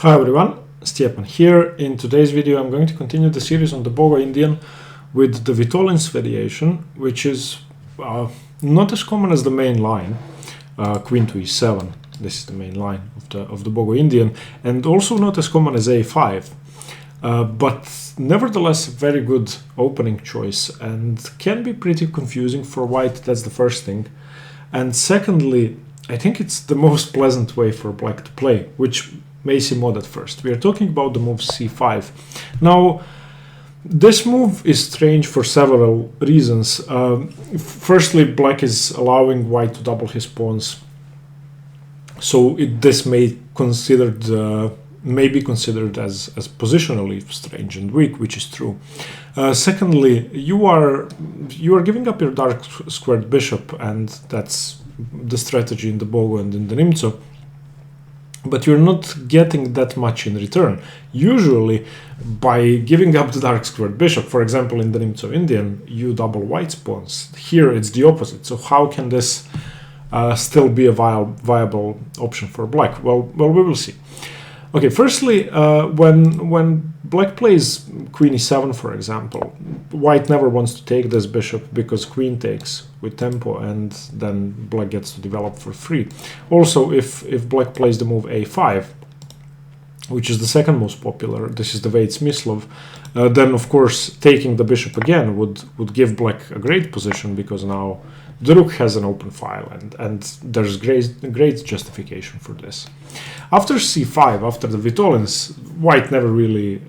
Hi everyone, Stepan here. In today's video I'm going to continue the series on the Bogo-Indian with the Vitolins Variation, which is not as common as the main line, Queen to E7. This is the main line of the Bogo-Indian, and also not as common as A5, but nevertheless a very good opening choice and can be pretty confusing for white. That's the first thing. And secondly, I think it's the most pleasant way for black to play, which may seem odd at first. We are talking about the move c5. Now, this move is strange for several reasons. Firstly, black is allowing white to double his pawns, so this may be considered as positionally strange and weak, which is true. Secondly, you are giving up your dark squared bishop, and that's the strategy in the Bogo and in the Nimzo. But you're not getting that much in return. Usually, by giving up the dark squared bishop, for example, in the Nimzo-Indian, you double white's pawns. Here, it's the opposite. So how can this still be a viable option for black? Well, we will see. Okay, firstly, when black plays Queen E7, for example, white never wants to take this bishop because Queen takes with tempo, and then black gets to develop for free. Also, if black plays the move A5, which is the second most popular, this is the Vates-Mislov, then of course taking the bishop again would give black a great position, because now the rook has an open file, and there's great justification for this. After c5, after the Vitolins, white never really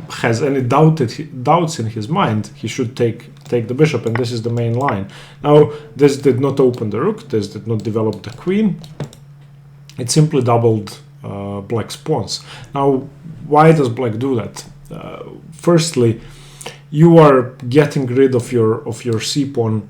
has any doubts in his mind. He should take the bishop, and this is the main line. Now, this did not open the rook, this did not develop the queen. It simply doubled black's pawns. Now, why does black do that? Firstly, you are getting rid of your c-pawn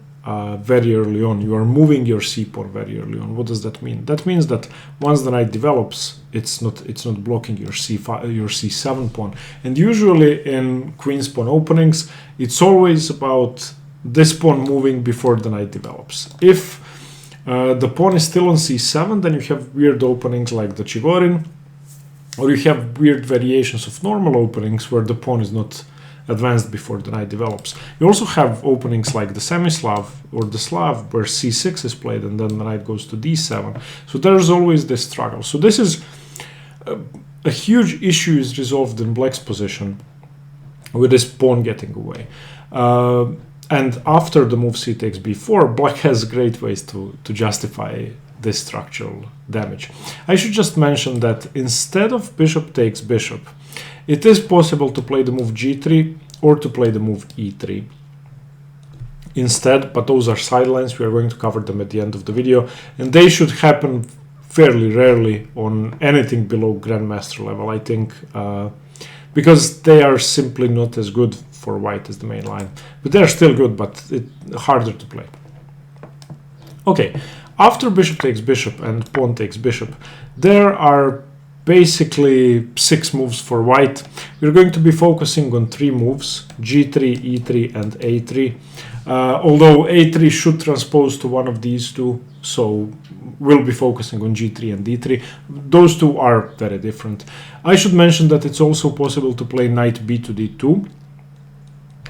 very early on. You are moving your c-pawn very early on. What does that mean? That means that once the knight develops, it's not blocking your c7 pawn. And usually in queen's pawn openings, it's always about this pawn moving before the knight develops. If the pawn is still on c7, then you have weird openings like the Chigorin, or you have weird variations of normal openings where the pawn is not advanced before the knight develops. You also have openings like the semi-Slav or the Slav, where c6 is played and then the knight goes to d7. So there's always this struggle. So this is a huge issue is resolved in black's position with this pawn getting away. And after the move c takes b4, black has great ways to justify this structural damage. I should just mention that instead of bishop takes bishop, it is possible to play the move g3 or to play the move e3 instead, but those are sidelines. We are going to cover them at the end of the video, and they should happen fairly rarely on anything below grandmaster level, I think, because they are simply not as good for white as the main line. But they're still good, but harder to play. Okay, after bishop takes bishop and pawn takes bishop, there are basically 6 moves for white. We're going to be focusing on 3 moves, g3, e3 and a3. Although a3 should transpose to one of these two, so we'll be focusing on g3 and d3. Those two are very different. I should mention that it's also possible to play knight b to d2,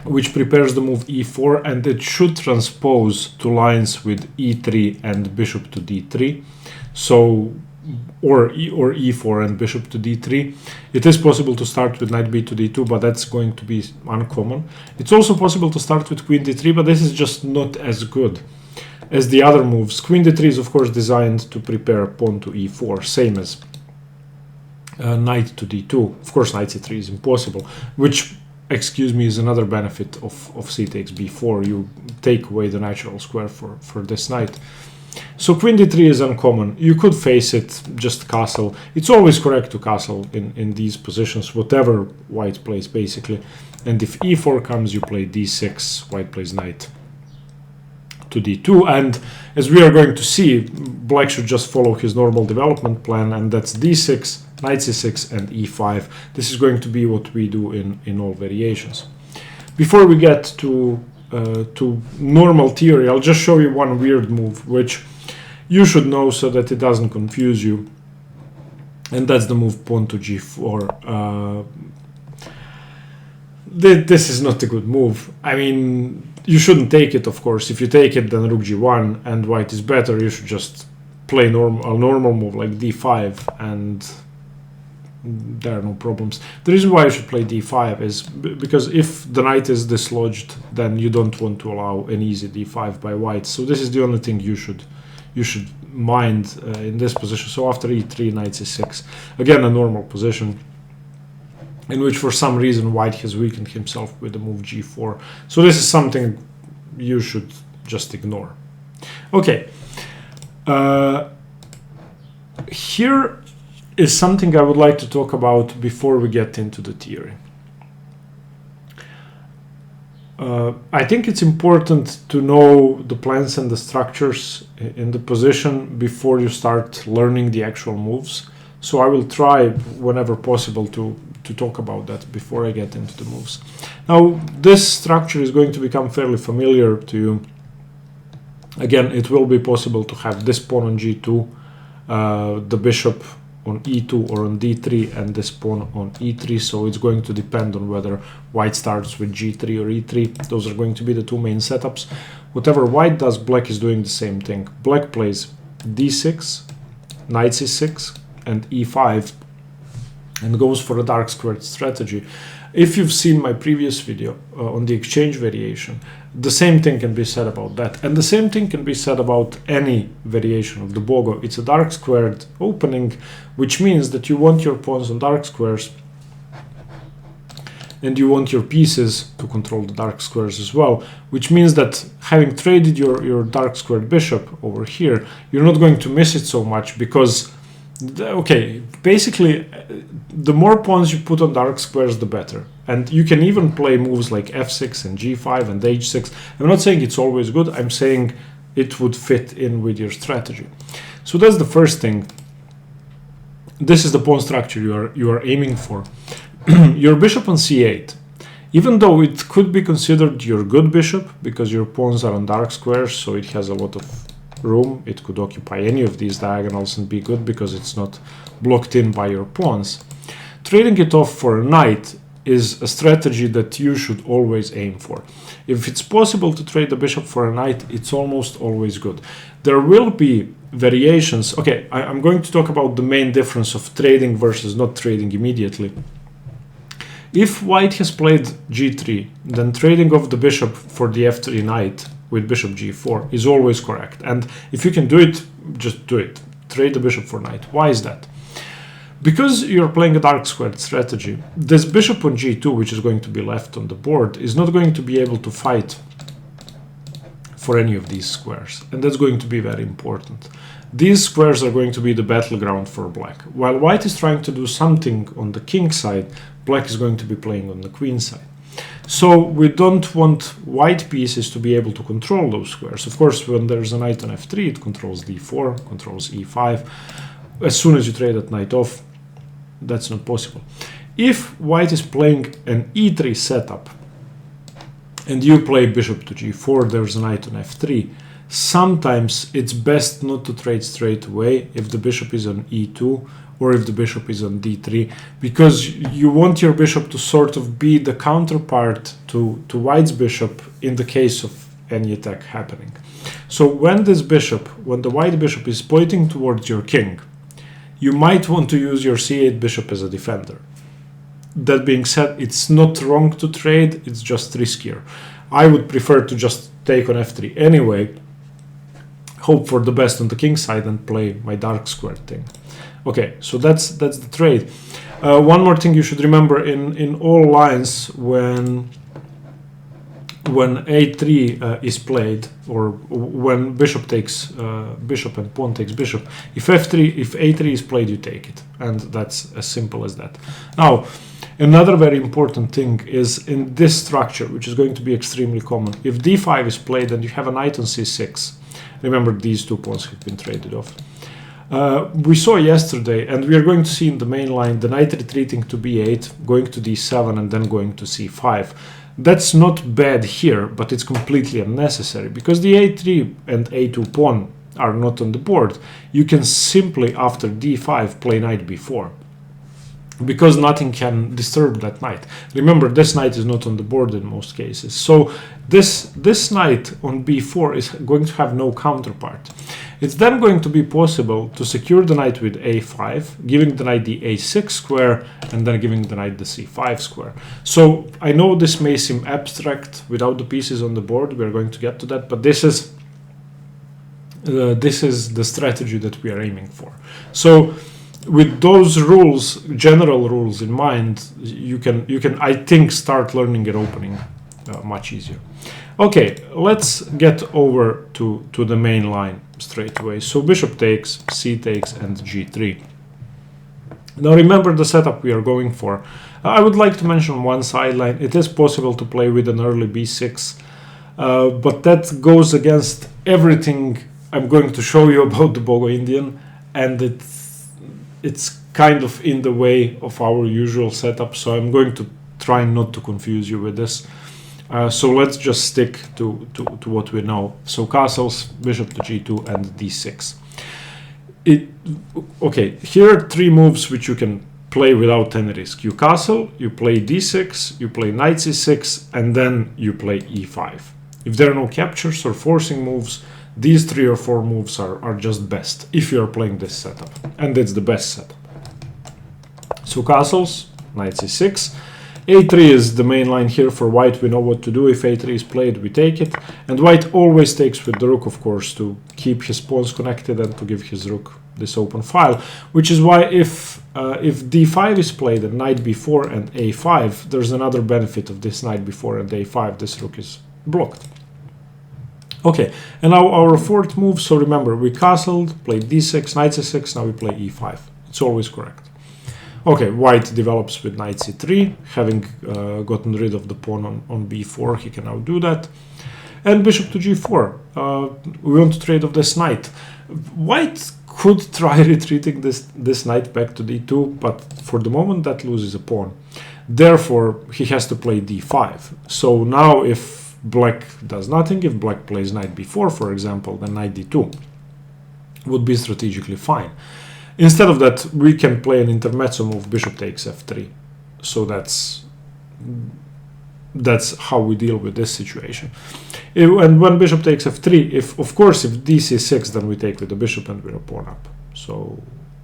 which prepares the move e4, and it should transpose to lines with e3 and bishop to d3. So or e4 and bishop to d3. It is possible to start with knight b to d2, but that's going to be uncommon. It's also possible to start with queen d3, but this is just not as good as the other moves. Queen d3 is of course designed to prepare pawn to e4, same as knight to d2. Of course, knight c3 is impossible, which, excuse me, is another benefit of c takes b4. You take away the natural square for this knight. So queen d3 is uncommon. You could face it, just castle. It's always correct to castle in these positions, whatever white plays basically. And if e4 comes, you play d6, white plays knight to d2. And as we are going to see, black should just follow his normal development plan, and that's d6, knight c6 and e5. This is going to be what we do in all variations. Before we get to normal theory, I'll just show you one weird move which you should know so that it doesn't confuse you. and that's the move pawn to g4. This is not a good move. I mean, you shouldn't take it, of course. If you take it, then rook g1 and white is better. You should just play a normal move like d5, and there are no problems. The reason why you should play d5 is because if the knight is dislodged, then you don't want to allow an easy d5 by white. So this is the only thing you should mind in this position. So after e3, knight c6, again a normal position, in which for some reason white has weakened himself with the move g4. So this is something you should just ignore. Okay, here is something I would like to talk about before we get into the theory. I think it's important to know the plans and the structures in the position before you start learning the actual moves. So I will try whenever possible to talk about that before I get into the moves. Now, this structure is going to become fairly familiar to you. Again, it will be possible to have this pawn on g2, the bishop on e2 or on d3, and this pawn on e3. So it's going to depend on whether white starts with g3 or e3. Those are going to be the two main setups. Whatever white does, black is doing the same thing. Black plays d6, knight c6, and e5, and goes for a dark squared strategy. If you've seen my previous video on the exchange variation, the same thing can be said about that. And the same thing can be said about any variation of the Bogo. It's a dark squared opening, which means that you want your pawns on dark squares, and you want your pieces to control the dark squares as well, which means that having traded your dark squared bishop over here, you're not going to miss it so much, because okay, basically, the more pawns you put on dark squares, the better. And you can even play moves like f6 and g5 and h6. I'm not saying it's always good. I'm saying it would fit in with your strategy. So that's the first thing. This is the pawn structure you are aiming for. Your bishop on c8. Even though it could be considered your good bishop, because your pawns are on dark squares, so it has a lot of room, it could occupy any of these diagonals and be good because it's not blocked in by your pawns. Trading it off for a knight is a strategy that you should always aim for. If it's possible to trade the bishop for a knight, it's almost always good. There will be variations. Okay, I'm going to talk about the main difference of trading versus not trading immediately. If white has played g3, then trading off the bishop for the f3 knight with bishop g4 is always correct. And if you can do it, just do it. Trade the bishop for knight. Why is that? Because you're playing a dark squared strategy, this bishop on g2, which is going to be left on the board, is not going to be able to fight for any of these squares. And that's going to be very important. These squares are going to be the battleground for black. While white is trying to do something on the king side, black is going to be playing on the queen side. So we don't want white pieces to be able to control those squares. Of course, when there's a knight on f3, it controls d4, controls e5. As soon as you trade that knight off, that's not possible. If white is playing an e3 setup, and you play bishop to g4, there's a knight on f3, sometimes it's best not to trade straight away if the bishop is on e2, or if the bishop is on d3, because you want your bishop to sort of be the counterpart to white's bishop in the case of any attack happening. So when the white bishop is pointing towards your king, you might want to use your c8 bishop as a defender. That being said, it's not wrong to trade, it's just riskier. I would prefer to just take on f3 anyway, hope for the best on the king side, and play my dark square thing. Okay, so that's the trade. One more thing you should remember in all lines, when a3 is played, or when bishop takes bishop and pawn takes bishop, if a3 is played, you take it, and that's as simple as that. Now, another very important thing is in this structure, which is going to be extremely common. If d5 is played and you have a knight on c6, remember these two pawns have been traded off. We saw yesterday, and we are going to see in the main line, the knight retreating to b8, going to d7, and then going to c5. That's not bad here, but it's completely unnecessary, because the a3 and a2 pawn are not on the board, you can simply, after d5, play knight b4. Because nothing can disturb that knight. Remember, this knight is not on the board in most cases. So this knight on b4 is going to have no counterpart. It's then going to be possible to secure the knight with a5, giving the knight the a6 square, and then giving the knight the c5 square. So I know this may seem abstract without the pieces on the board. We're going to get to that, but this is the strategy that we are aiming for. So with those rules, general rules in mind, you can I think start learning an opening much easier. Okay, let's get over to the main line straight away. So bishop takes, c takes, and g3. Now remember the setup we are going for. I would like to mention one sideline. It is possible to play with an early b6, but that goes against everything I'm going to show you about the Bogo-Indian, and it's kind of in the way of our usual setup, so I'm going to try not to confuse you with this. So let's just stick to what we know. So castles, bishop to g2, and d6. Okay, here are three moves which you can play without any risk. You castle, you play d6, you play knight c6, and then you play e5. If there are no captures or forcing moves, these 3 or 4 moves are just best if you are playing this setup, and it's the best setup. So castles, knight c6, a3 is the main line here for white. We know what to do. If a3 is played, we take it, and white always takes with the rook, of course, to keep his pawns connected and to give his rook this open file, which is why if d5 is played and knight b4 and a5, there's another benefit of this knight b4 and a5. This rook is blocked. Okay, and now our fourth move. So remember, we castled, played d6, knight c6, now we play e5. It's always correct. Okay, white develops with knight c3, having gotten rid of the pawn on b4, he can now do that. And bishop to g4. We want to trade off this knight. White could try retreating this knight back to d2, but for the moment that loses a pawn. Therefore, he has to play d5. So now if black does nothing, if black plays knight b4, for example, then knight d2 would be strategically fine. Instead of that, we can play an intermezzo move, bishop takes f3. So that's how we deal with this situation. And when bishop takes f3, of course if dc6, then we take with the bishop and we're a pawn up. So,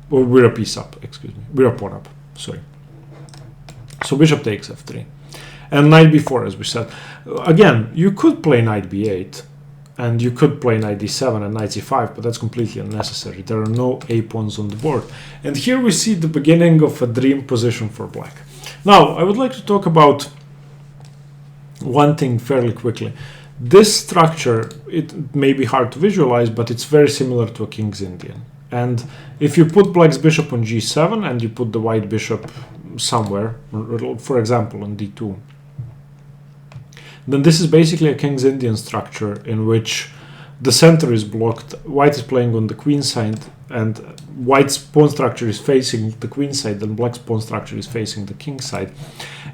or we're a piece up, excuse me. We're a pawn up, sorry. So bishop takes f3. And knight b4, as we said. Again, you could play knight b8, and you could play knight d7 and knight c5, but that's completely unnecessary. There are no a pawns on the board. And here we see the beginning of a dream position for black. Now, I would like to talk about one thing fairly quickly. This structure, it may be hard to visualize, but it's very similar to a King's Indian. And if you put black's bishop on g7 and you put the white bishop somewhere, for example on d2, then this is basically a King's Indian structure in which the center is blocked, white is playing on the queen side, and white's pawn structure is facing the queen side, and black's pawn structure is facing the king side.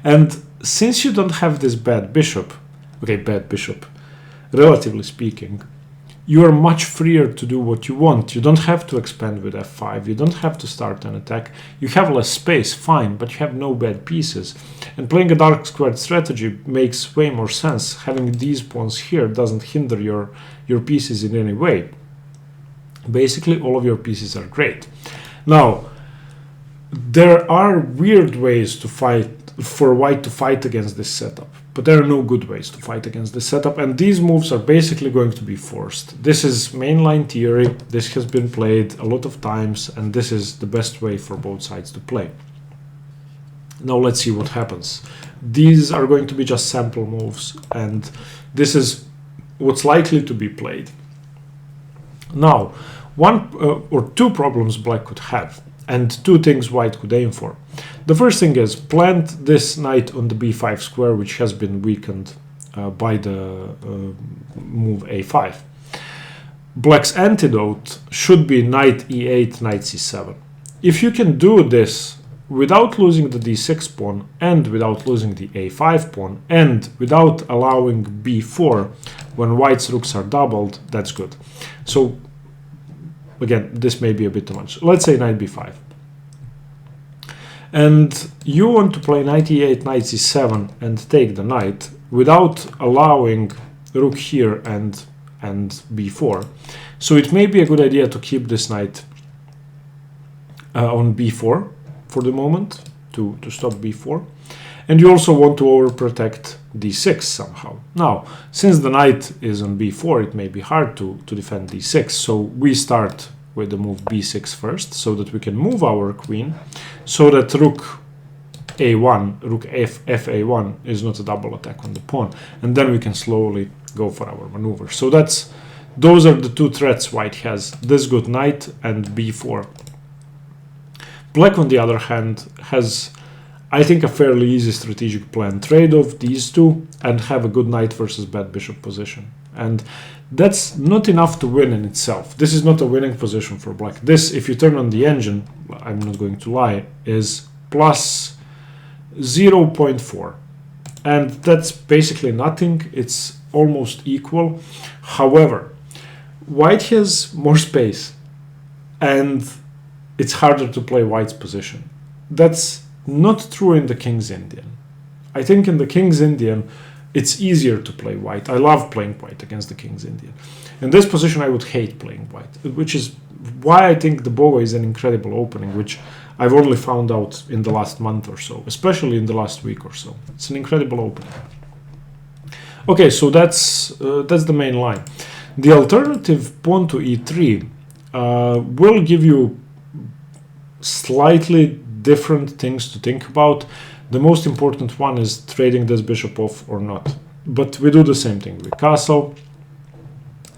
And since you don't have this bad bishop, relatively speaking, you are much freer to do what you want. You don't have to expand with f5. You don't have to start an attack. You have less space, fine, but you have no bad pieces. And playing a dark squared strategy makes way more sense. Having these pawns here doesn't hinder your pieces in any way. Basically, all of your pieces are great. Now, there are weird ways to fight, for white to fight against this setup. But there are no good ways to fight against this setup, and these moves are basically going to be forced. This is mainline theory, this has been played a lot of times, and this is the best way for both sides to play. Now let's see what happens. These are going to be just sample moves, and this is what's likely to be played. Now, one or two problems black could have, and two things white could aim for. The first thing is plant this knight on the b5 square, which has been weakened by the move a5. Black's antidote should be knight e8, knight c7. If you can do this without losing the d6 pawn, and without losing the a5 pawn, and without allowing b4 when white's rooks are doubled, that's good. So again, this may be a bit too much. Let's say knight b5. And you want to play knight e8, knight c7 and take the knight without allowing rook here and b4. So it may be a good idea to keep this knight on b4 for the moment, to stop b4. And you also want to overprotect d6 somehow. Now, since the knight is on b4, it may be hard to defend d6. So we start with the move b6 first, so that we can move our queen, so that rook a1, rook fa1 is not a double attack on the pawn. And then we can slowly go for our maneuver. So those are the two threats white has, this good knight and b4. Black, on the other hand, has, I think, a fairly easy strategic plan. Trade off these two and have a good knight versus bad bishop position. And that's not enough to win in itself. This is not a winning position for black. This, if you turn on the engine, I'm not going to lie, is plus 0.4. And that's basically nothing. It's almost equal. However, white has more space and it's harder to play white's position. That's not true in the King's Indian. I think in the King's Indian, it's easier to play white. I love playing white against the King's Indian. In this position, I would hate playing white, which is why I think the Bogo is an incredible opening, which I've only found out in the last month or so, especially in the last week or so. It's an incredible opening. Okay, so that's the main line. The alternative pawn to e3 will give you slightly different things to think about. The most important one is trading this bishop off or not. But we do the same thing. We castle.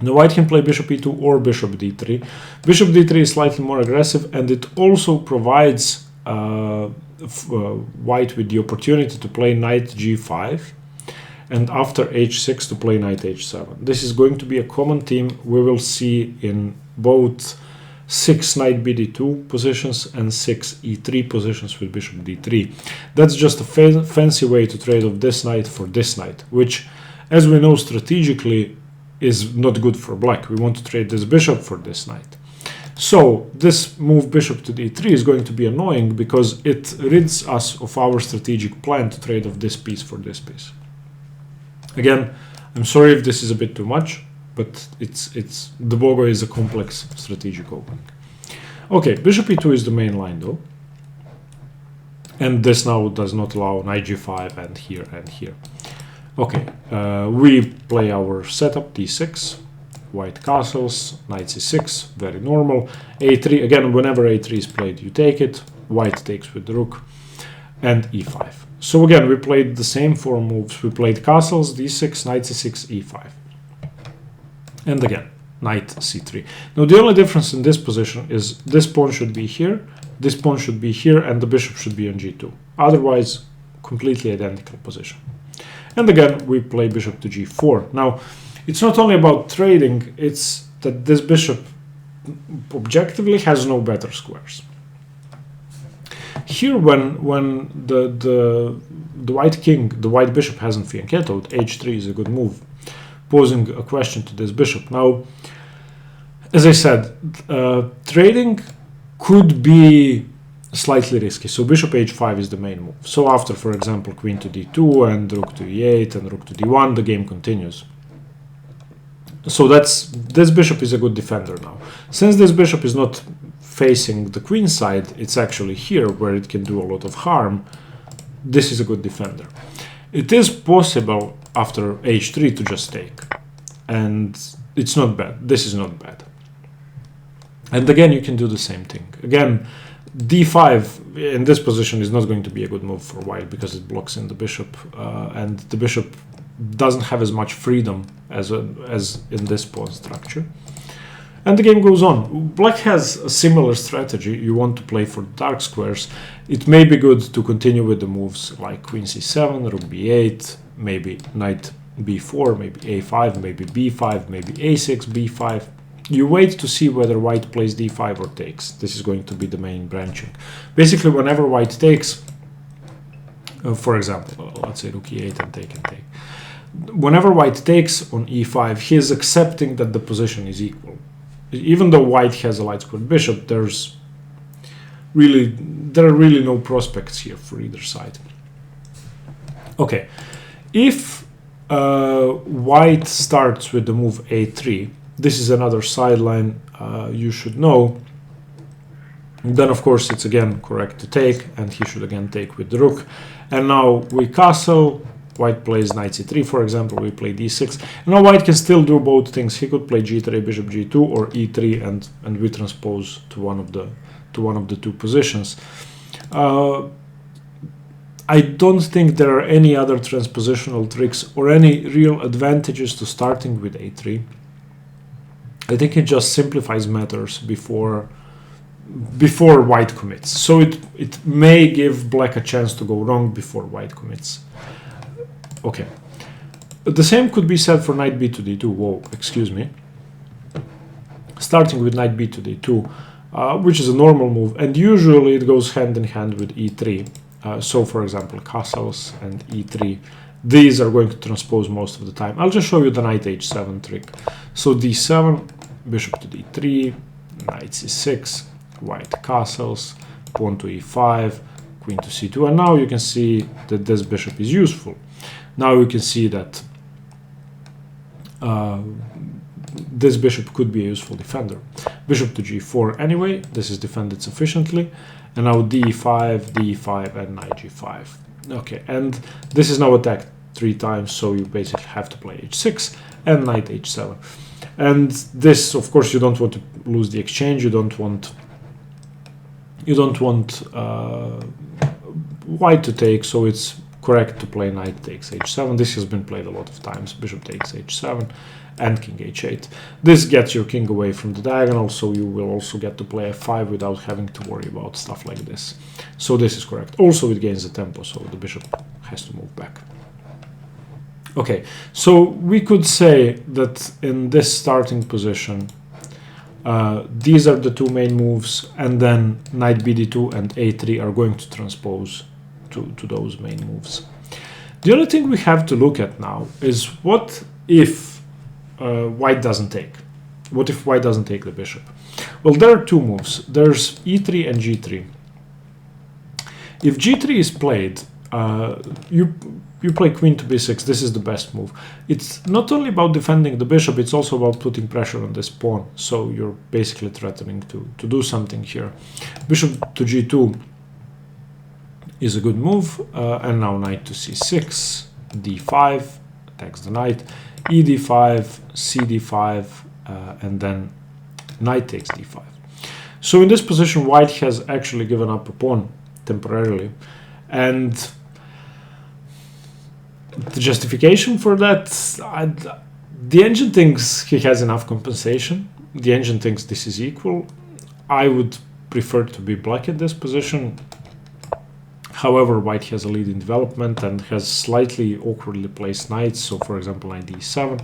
Now white can play bishop e2 or bishop d3. Bishop d3 is slightly more aggressive, and it also provides white with the opportunity to play knight g5 and after h6 to play knight h7. This is going to be a common theme we will see in both 6 knight bd2 positions and 6 e3 positions with bishop d3. That's just a fancy way to trade off this knight for this knight, which, as we know strategically, is not good for black. We want to trade this bishop for this knight. So this move bishop to d3 is going to be annoying because it rids us of our strategic plan to trade off this piece for this piece. Again, I'm sorry if this is a bit too much, but the Bogo is a complex strategic opening. Okay, bishop e2 is the main line though. And this now does not allow knight g5 and here and here. Okay, we play our setup d6, white castles, knight c6, very normal. a3, again, whenever a3 is played, you take it. White takes with the rook, and e5. So again, we played the same 4 moves. We played castles, d6, knight c6, e5. And again, knight c3. Now the only difference in this position is this pawn should be here, this pawn should be here, and the bishop should be on g2. Otherwise, completely identical position. And again, we play bishop to g4. Now, it's not only about trading, it's that this bishop objectively has no better squares. Here, when the white king, the white bishop hasn't fianchettoed, h3 is a good move, posing a question to this bishop. Now, as I said, trading could be slightly risky. So bishop h5 is the main move. So after, for example, queen to d2 and rook to e8 and rook to d1, the game continues. So this bishop is a good defender now. Since this bishop is not facing the queen side, it's actually here where it can do a lot of harm. This is a good defender. It is possible after h3 to just take, and it's not bad. This is not bad. And again, you can do the same thing. Again, d5 in this position is not going to be a good move for white because it blocks in the bishop, and the bishop doesn't have as much freedom as in this pawn structure. And the game goes on. Black has a similar strategy. You want to play for dark squares. It may be good to continue with the moves like queen c7, rook b8, maybe knight b4, maybe a5, maybe b5, maybe a6, b5. You wait to see whether white plays d5 or takes. This is going to be the main branching. Basically, whenever white takes, for example, let's say rook e8 and take and take. Whenever white takes on e5, he is accepting that the position is equal. even though white has a light squared bishop, there are really no prospects here for either side. Okay, if white starts with the move a3, this is another sideline you should know, then of course it's again correct to take, and he should again take with the rook. And now we castle, white plays knight c3, for example, we play d6. Now white can still do both things. He could play g3, bishop g2, or e3, and we transpose to one of the two positions. I don't think there are any other transpositional tricks or any real advantages to starting with a3. I think it just simplifies matters before white commits. So it may give black a chance to go wrong before white commits. Okay. The same could be said for knight b to d2. Whoa, excuse me. Starting with knight b to d2, which is a normal move, and usually it goes hand in hand with e3. So for example, castles and e3, these are going to transpose most of the time. I'll just show you the knight h7 trick. So d7, bishop to d3, knight c6, white castles, pawn to e5, queen to c2, and now you can see that this bishop is useful. Now you can see that this bishop could be a useful defender. Bishop to g4 anyway, this is defended sufficiently. And now d5, d5, and knight g5. Okay, and this is now attacked 3 times, so you basically have to play h6 and knight h7. And this, of course, you don't want to lose the exchange. You don't want white to take, so it's correct to play knight takes h7. This has been played a lot of times. Bishop takes h7 and king h8. This gets your king away from the diagonal, so you will also get to play f5 without having to worry about stuff like this. So this is correct. Also it gains the tempo, so the bishop has to move back. Okay, so we could say that in this starting position, these are the two main moves, and then knight bd2 and a3 are going to transpose to those main moves. The other thing we have to look at now is what if white doesn't take? What if white doesn't take the bishop? Well, there are two moves. There's e3 and g3. If g3 is played, you play queen to b6. This is the best move. It's not only about defending the bishop, it's also about putting pressure on this pawn. So you're basically threatening to do something here. Bishop to g2 is a good move. And now knight to c6, d5, attacks the knight, ed5, cd5, and then knight takes d5. So in this position, white has actually given up a pawn temporarily, and the justification for that, the engine thinks he has enough compensation. The engine thinks this is equal. I would prefer to be black in this position. However, white has a lead in development and has slightly awkwardly placed knights. So for example, knight d7,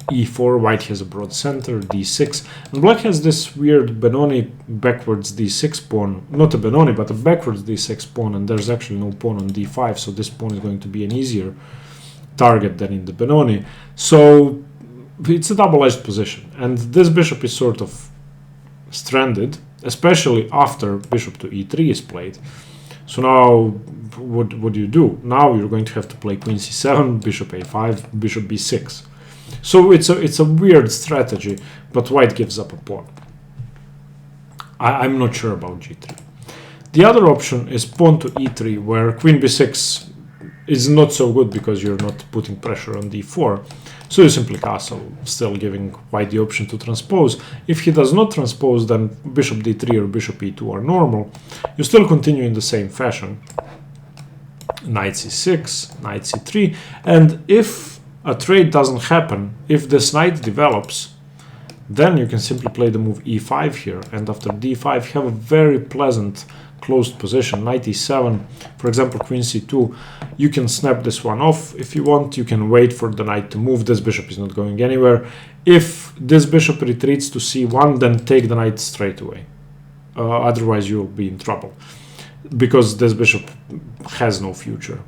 e4, white has a broad center, d6, and black has this weird Benoni backwards d6 pawn, not a Benoni, but a backwards d6 pawn, and there's actually no pawn on d5, so this pawn is going to be an easier target than in the Benoni. So it's a double-edged position, and this bishop is sort of stranded, especially after bishop to e3 is played. So now what do you do? Now you're going to have to play queen c7, bishop a5, bishop b6. So it's a weird strategy, but white gives up a pawn. I'm not sure about g3. The other option is pawn to e3, where queen b6 is not so good because you're not putting pressure on d4. So you simply castle, still giving white the option to transpose. If he does not transpose, then bishop d3 or bishop e2 are normal. You still continue in the same fashion. Knight c6, knight c3, and if a trade doesn't happen, if this knight develops, then you can simply play the move e5 here, and after d5 have a very pleasant closed position. Knight e7, for example, queen c2, you can snap this one off if you want. You can wait for the knight to move. This bishop is not going anywhere. If this bishop retreats to c1, then take the knight straight away. Otherwise you'll be in trouble, because this bishop has no future.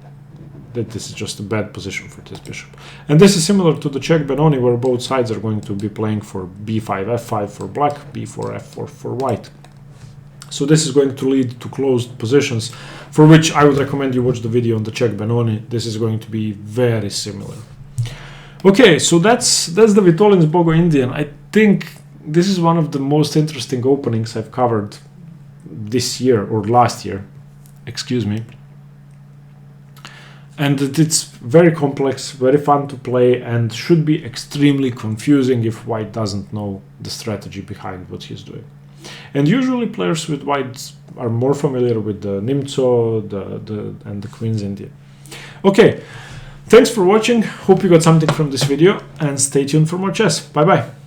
that this is just a bad position for this bishop. And this is similar to the check Benoni, where both sides are going to be playing for b5, f5 for black, b4, f4 for white. So this is going to lead to closed positions, for which I would recommend you watch the video on the check Benoni. This is going to be very similar. Okay, so that's the Vitolins Bogo-Indian. I think this is one of the most interesting openings I've covered this year, or last year, excuse me. And it's very complex, very fun to play, and should be extremely confusing if white doesn't know the strategy behind what he's doing. And usually players with white are more familiar with the Nimzo and the Queen's Indian. Okay, thanks for watching. Hope you got something from this video, and stay tuned for more chess. Bye bye.